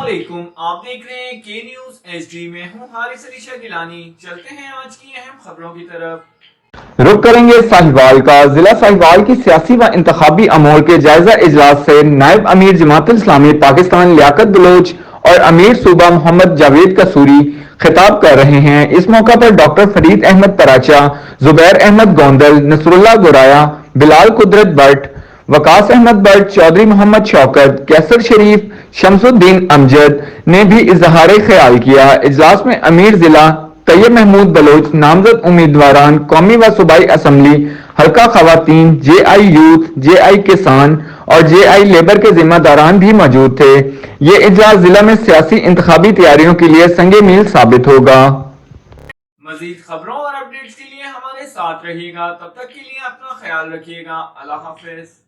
علیکم، آپ دیکھ رہے ہیں کے نیوز ایچ ڈی میں ہوں حارث علی شاہ گیلانی۔ چلتے ہیں آج کی اہم خبروں کی طرف۔ رخ کریں گے ساہیوال کا۔ ضلع ساہیوال کی سیاسی و انتخابی امور کے جائزہ اجلاس سے نائب امیر جماعت اسلامی پاکستان لیاقت بلوچ اور امیر صوبہ محمد جاوید قصوری خطاب کر رہے ہیں۔ اس موقع پر ڈاکٹر فرید احمد پراچا، زبیر احمد گوندل، نصر اللہ گورایا، بلال قدرت بٹ، وقاص احمد بٹ، چودھری محمد شوکت، کیسر شریف، شمس الدین امجد نے بھی اظہار خیال کیا۔ اجلاس میں امیر ضلع طیب محمود بلوچ، نامزد امیدواران قومی و صوبائی اسمبلی حلقہ خواتین، جے آئی یوتھ، جے آئی کسان اور جے آئی لیبر کے ذمہ داران بھی موجود تھے۔ یہ اجلاس ضلع میں سیاسی انتخابی تیاریوں کے لیے سنگ میل ثابت ہوگا۔ مزید خبروں اور اپڈیٹس کے لیے ہمارے ساتھ رہیے گا، تب تک کے لیے اپنا خیال رکھیے گا۔ اللہ حافظ۔